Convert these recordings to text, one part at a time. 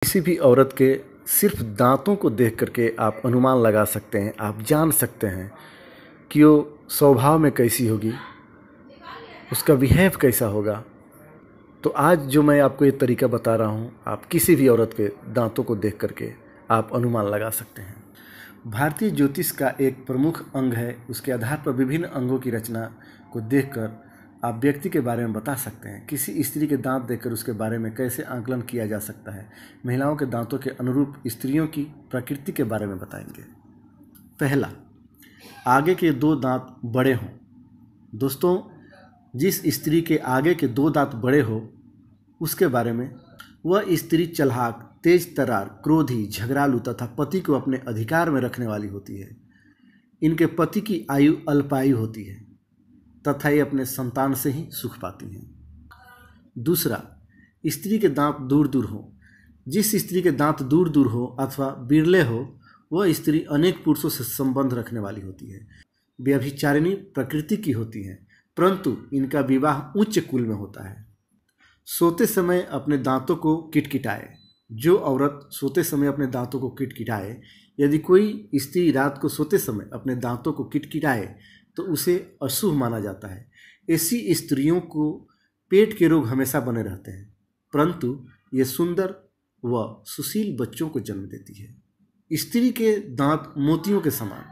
किसी भी औरत के सिर्फ दांतों को देख करके आप अनुमान लगा सकते हैं, आप जान सकते हैं कि वो स्वभाव में कैसी होगी, उसका बिहेव कैसा होगा। तो आज जो मैं आपको ये तरीका बता रहा हूँ, आप किसी भी औरत के दांतों को देख करके आप अनुमान लगा सकते हैं। भारतीय ज्योतिष का एक प्रमुख अंग है, उसके आधार पर विभिन्न अंगों की रचना को देखकर आप व्यक्ति के बारे में बता सकते हैं। किसी स्त्री के दांत देखकर उसके बारे में कैसे आकलन किया जा सकता है। महिलाओं के दांतों के अनुरूप स्त्रियों की प्रकृति के बारे में बताएंगे। पहला, आगे के 2 दांत बड़े हों। दोस्तों, जिस स्त्री के आगे के 2 दांत बड़े हो उसके बारे में, वह स्त्री चालाक, तेज तर्रार, क्रोधी, झगड़ालू तथा पति को अपने अधिकार में रखने वाली होती है। इनके पति की आयु अल्पायु होती है तथा ये अपने संतान से ही सुख पाती हैं। दूसरा, स्त्री के दांत दूर दूर हो। जिस स्त्री के दांत दूर दूर हो अथवा बिरले हो, वह स्त्री अनेक पुरुषों से संबंध रखने वाली होती है। व्यभिचारिणी प्रकृति की होती हैं, परंतु इनका विवाह उच्च कुल में होता है। सोते समय अपने दांतों को किटकिटाए। जो औरत सोते समय अपने दांतों को किटकिटाए, यदि कोई स्त्री रात को सोते समय अपने दांतों को किटकिटाए तो उसे अशुभ माना जाता है। ऐसी स्त्रियों को पेट के रोग हमेशा बने रहते हैं, परंतु ये सुंदर व सुशील बच्चों को जन्म देती है। स्त्री के दांत मोतियों के समान।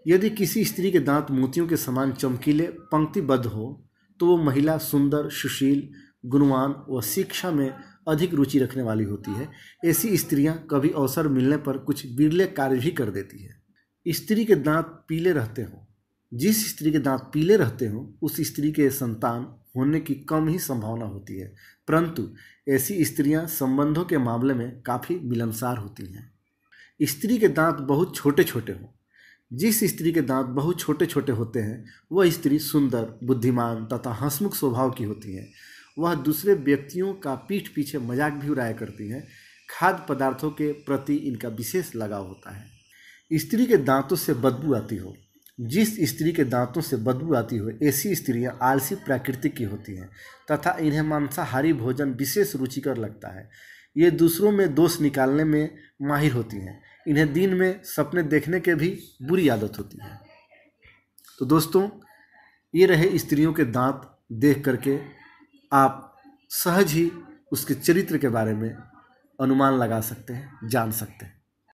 यदि किसी स्त्री के दांत मोतियों के समान चमकीले पंक्तिबद्ध हो तो वो महिला सुंदर, सुशील, गुणवान व शिक्षा में अधिक रुचि रखने वाली होती है। ऐसी स्त्रियां कभी अवसर मिलने पर कुछ बिरले कार्य भी कर देती है। स्त्री के दांत पीले रहते हों। जिस स्त्री के दांत पीले रहते हों उस स्त्री के संतान होने की कम ही संभावना होती है, परंतु ऐसी स्त्रियां संबंधों के मामले में काफ़ी मिलनसार होती हैं। स्त्री के दांत बहुत छोटे छोटे हों। जिस स्त्री के दांत बहुत छोटे छोटे होते हैं वह स्त्री सुंदर, बुद्धिमान तथा हंसमुख स्वभाव की होती है। वह दूसरे व्यक्तियों का पीठ पीछे मजाक भी उड़ाया करती हैं। खाद्य पदार्थों के प्रति इनका विशेष लगाव होता है। स्त्री के दांतों से बदबू आती हो। जिस स्त्री के दांतों से बदबू आती हो, ऐसी स्त्रियां आलसी प्रकृति की होती हैं तथा इन्हें मांसाहारी भोजन विशेष रुचिकर लगता है। ये दूसरों में दोष निकालने में माहिर होती हैं। इन्हें दिन में सपने देखने के भी बुरी आदत होती है। तो दोस्तों, ये रहे स्त्रियों के दांत देख करके आप सहज ही उसके चरित्र के बारे में अनुमान लगा सकते हैं, जान सकते हैं।